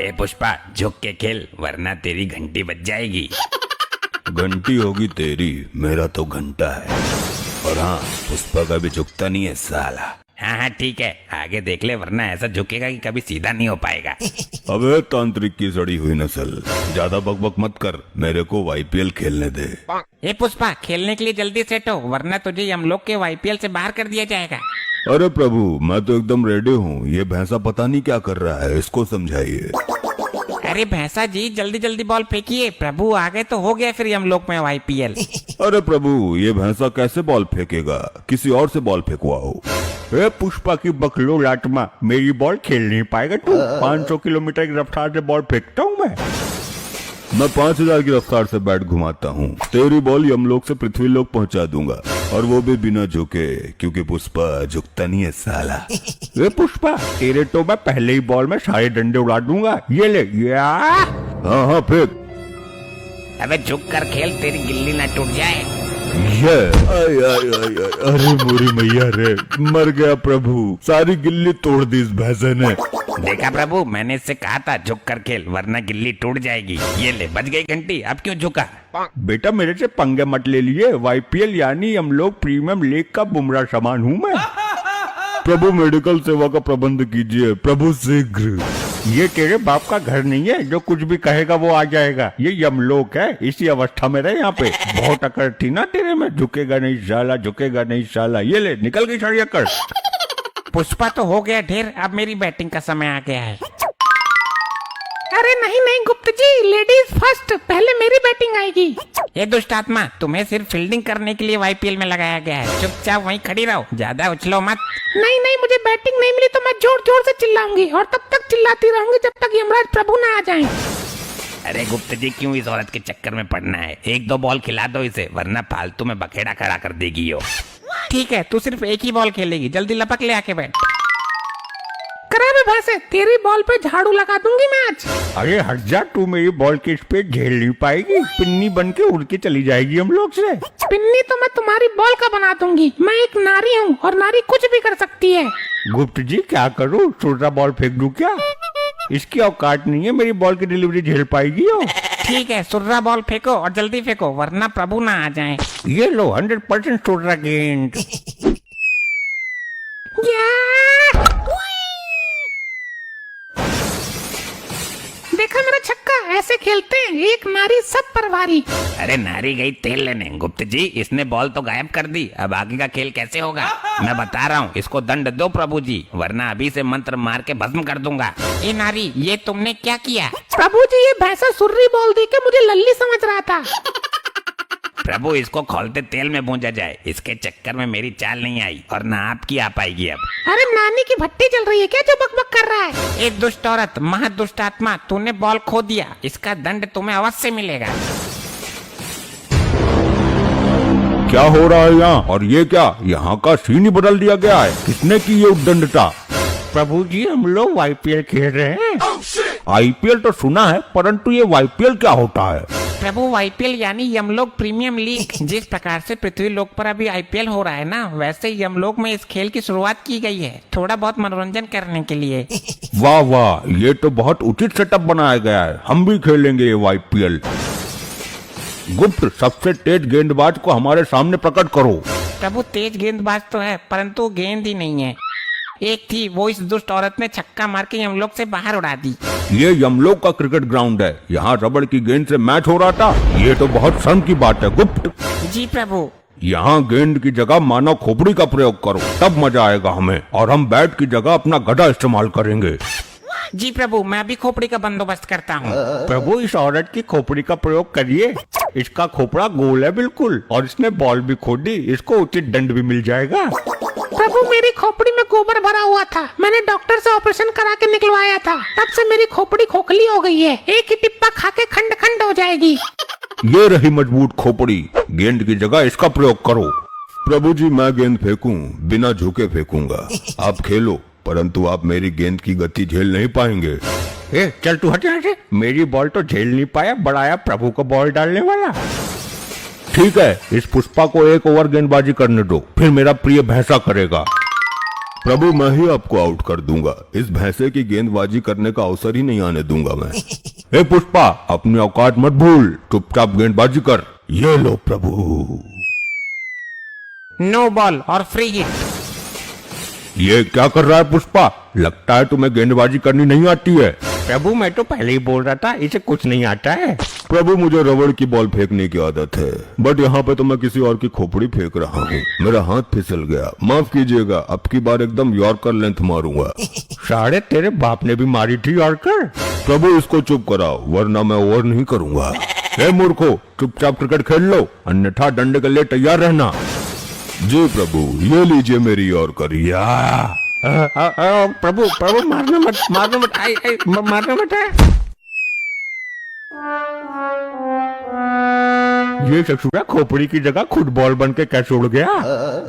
ए पुष्पा, झुक के खेल वरना तेरी घंटी बज जाएगी। घंटी होगी तेरी, मेरा तो घंटा है। और हाँ, पुष्पा का भी झुकता नहीं है साला। हाँ हाँ ठीक है, आगे देख ले वरना ऐसा झुकेगा कि कभी सीधा नहीं हो पाएगा। अबे तांत्रिक की सड़ी हुई नस्ल, ज्यादा बकबक मत कर, मेरे को वाईपीएल खेलने दे। ए पुष्पा, खेलने के लिए जल्दी सेट हो वरना तुझे हम लोग के वाईपीएल से बाहर कर दिया जाएगा। अरे प्रभु, मैं तो एकदम रेडी हूँ। ये भैंसा पता नहीं क्या कर रहा है, इसको समझाइए। अरे भैंसा जी, जल्दी जल्दी बॉल फेंकिए, प्रभु आ गए तो हो गया फिर हम लोग में वाईपीएल। अरे प्रभु, ये भैंसा कैसे बॉल फेंकेगा, किसी और से बॉल फेंकवाओ। ए पुष्पा की बकलो लाटमा, मेरी बॉल खेल नहीं पाएगा तू। 500 किलोमीटर की रफ्तार से बॉल फेंकता हूँ मैं 5000 की रफ्तार से बैट घुमाता हूँ। तेरी बॉल यमलोक से पृथ्वी लोक पहुँचा दूंगा, और वो भी बिना झुके, क्योंकि पुष्पा झुकता नहीं है साला। ए पुष्पा, तेरे तो मैं पहले ही बॉल में सारे डंडे उड़ा दूंगा। ये ले या। हाँ हाँ फेंक। अबे झुक कर खेल, तेरी गिल्ली ना टूट जाए। ये आय आय आय आय, अरे मोरी मैया रे, मर गया प्रभु, सारी गिल्ली तोड़ दी इस भैंसे ने। देखा प्रभु, मैंने इससे कहा था झुक कर खेल वरना गिल्ली टूट जाएगी। ये ले, बज गई घंटी, अब क्यों झुका? बेटा मेरे से पंगे मत ले लिए, वाईपीएल यानी हम लोग प्रीमियम लीग का बुमराह सामान हूँ मैं। प्रभु मेडिकल सेवा का प्रबंध कीजिए प्रभु, शीघ्र। ये तेरे बाप का घर नहीं है जो कुछ भी कहेगा वो आ जाएगा। ये यमलोक है, इसी अवस्था में रहे यहाँ पे। बहुत अकड़ थी ना तेरे में, झुकेगा नहीं साला, झुकेगा नहीं साला। ये ले, निकल गई सारी अकड़। पुष्पा तो हो गया ढेर, अब मेरी बैटिंग का समय आ गया है। अरे नहीं नहीं गुप्त जी, लेडीज फर्स्ट, पहले मेरी बैटिंग आएगी। ये दुष्ट आत्मा, तुम्हें सिर्फ फील्डिंग करने के लिए वाईपीएल में लगाया गया है। चुपचाप वहीं खड़ी रहो, ज्यादा उछलो मत। नहीं नहीं, मुझे बैटिंग नहीं मिली तो मैं जोर जोर से चिल्लाऊंगी, और तब तक चिल्लाती रहूंगी जब तक यमराज प्रभु ना आ जाएं। अरे गुप्त जी, क्यों इस औरत के चक्कर में पड़ना है? एक दो बॉल खिला दो इसे, वरना फालतू में बखेड़ा खड़ा कर देगी यो। ठीक है, तू सिर्फ एक ही बॉल खेलेगी, जल्दी लपक ले आके बैठ। करा मैं भैंसे, तेरी बॉल पे झाड़ू लगा दूंगी मैं आज। अरे हट जा, तू मेरी बॉल की स्पीड झेल नहीं पाएगी, पिन्नी बन के उड़ के चली जाएगी हम लोग से। पिन्नी तो मैं तुम्हारी बॉल का बना दूंगी, मैं एक नारी हूँ और नारी कुछ भी कर सकती है। गुप्त जी क्या करूँ, छोटा बॉल फेंक दूं क्या? इसकी औकात नहीं है मेरी बॉल की डिलीवरी झेल पाएगी हो। ठीक है, सुर्रा बॉल फेंको और जल्दी फेंको वरना प्रभु ना आ जाए। ये लो 100% सुर्रा गेंद। देखा मेरा छक्का, ऐसे खेलते हैं, एक नारी सब परवारी। अरे नारी गई तेल लेने। गुप्त जी, इसने बॉल तो गायब कर दी, अब आगे का खेल कैसे होगा? मैं बता रहा हूँ, इसको दंड दो प्रभु जी, वरना अभी से मंत्र मार के भस्म कर दूंगा। ए नारी, ये तुमने क्या किया? प्रभु जी, ये भैंसा सुर्री बॉल दे के मुझे लल्ली समझ रहा था। प्रभु, इसको खोलते तेल में भूंजा जाए, इसके चक्कर में मेरी चाल नहीं आई और ना आपकी आ पाएगी अब। अरे नानी की भट्टी चल रही है क्या जो बकबक कर रहा है? ए दुष्ट औरत, महादुष्ट आत्मा, तूने बॉल खो दिया, इसका दंड तुम्हें अवश्य मिलेगा। क्या हो रहा है यहाँ? और ये क्या, यहाँ का सीन ही बदल दिया गया है? किसने की ये उद्दंडता? प्रभु जी, हम लोग वाईपीएल खेल रहे हैं। आईपीएल तो सुना है, परंतु ये वाईपीएल क्या होता है? प्रभु, वाईपीएल यानी यमलोक प्रीमियम लीग। जिस प्रकार से पृथ्वी लोक पर अभी आईपीएल हो रहा है ना, वैसे यमलोक में इस खेल की शुरुआत की गई है, थोड़ा बहुत मनोरंजन करने के लिए। वाह वाह, ये तो बहुत उचित सेटअप बनाया गया है, हम भी खेलेंगे ये वाईपीएल। गुप्त, सबसे तेज गेंदबाज को हमारे सामने प्रकट करो। प्रभु, तेज गेंदबाज तो है, परंतु गेंद ही नहीं है। एक थी, वो इस दुष्ट औरत ने छक्का मार के यमलोक से बाहर उड़ा दी। ये यमलोक का क्रिकेट ग्राउंड है, यहाँ रबड़ की गेंद से मैच हो रहा था। ये तो बहुत शर्म की बात है गुप्त। जी प्रभु। यहाँ गेंद की जगह मानव खोपड़ी का प्रयोग करो, तब मजा आएगा हमें, और हम बैट की जगह अपना गधा इस्तेमाल करेंगे। जी प्रभु, मैं अभी खोपड़ी का बंदोबस्त करता हूँ। प्रभु, इस औरत की खोपड़ी का प्रयोग करिए, इसका खोपड़ा गोल है बिल्कुल, और इसने बॉल भी खो दी, इसको उचित दंड भी मिल जाएगा। प्रभु, मेरी खोपड़ी में गोबर भरा हुआ था, मैंने डॉक्टर से ऑपरेशन करा के निकलवाया था, तब से मेरी खोपड़ी खोखली हो गई है, एक ही टिप्पा खा के खंड खंड हो जाएगी। ये रही मजबूत खोपड़ी, गेंद की जगह इसका प्रयोग करो। प्रभु जी, मैं गेंद फेंकूं, बिना झुके फेंकूंगा। आप खेलो, परंतु आप मेरी गेंद की गति झेल नहीं पाएंगे। चल तू हट यहाँ से, मेरी बॉल तो झेल नहीं पाया, बढ़ाया प्रभु को बॉल डालने वाला। ठीक है, इस पुष्पा को एक ओवर गेंदबाजी करने दो, फिर मेरा प्रिय भैंसा करेगा। प्रभु मैं ही आपको आउट कर दूंगा। इस भैंसे की गेंदबाजी करने का अवसर ही नहीं आने दूंगा मैं। हे पुष्पा, अपनी औकात मत भूल, चुपचाप गेंदबाजी कर। ये लो प्रभु। नो बॉल और फ्री हिट। ये क्या कर रहा है पुष्पा? लगता है तुम्हें गेंदबाजी करनी नहीं आती है। प्रभु मैं तो पहले ही बोल रहा था, इसे कुछ नहीं आता है। प्रभु मुझे रबड़ की बॉल फेंकने की आदत है, बट यहाँ पे तो मैं किसी और की खोपड़ी फेंक रहा हूँ। मेरा हाथ फिसल गया, माफ कीजिएगा। अब की बार एकदम यॉर्कर लेंथ मारूंगा। साढ़े तेरे बाप ने भी मारी थी यॉर्कर। प्रभु इसको चुप कराओ, वरना मैं ओवर नहीं करूंगा। हे मूर्खो, चुपचाप क्रिकेट खेल लो, अन्यथा डंडे के लिए तैयार रहना। जी प्रभु, ये लीजिए मेरी यॉर्कर। या प्रभु प्रभु मारना मत, मारना मत, मारना मत है। ये ससुरा खोपड़ी की जगह खुद बॉल बन के कैसे उड़ गया?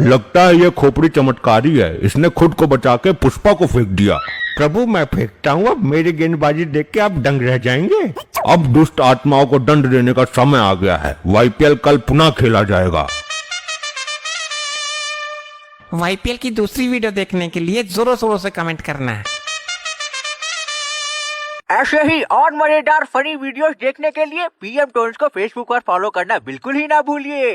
लगता है ये खोपड़ी चमत्कारी है, इसने खुद को बचा के पुष्पा को फेंक दिया। प्रभु मैं फेंकता हूँ, अब मेरी गेंदबाजी देख के आप दंग रह जाएंगे। अब दुष्ट आत्माओं को दंड देने का समय आ गया है। YPL कल पुनः खेला जाएगा। YPL की दूसरी वीडियो देखने के लिए जोरों शोरों से कमेंट करना है। ऐसे ही और मजेदार फनी वीडियोस देखने के लिए PM टोन्स को फेसबुक पर फॉलो करना बिल्कुल ही ना भूलिए।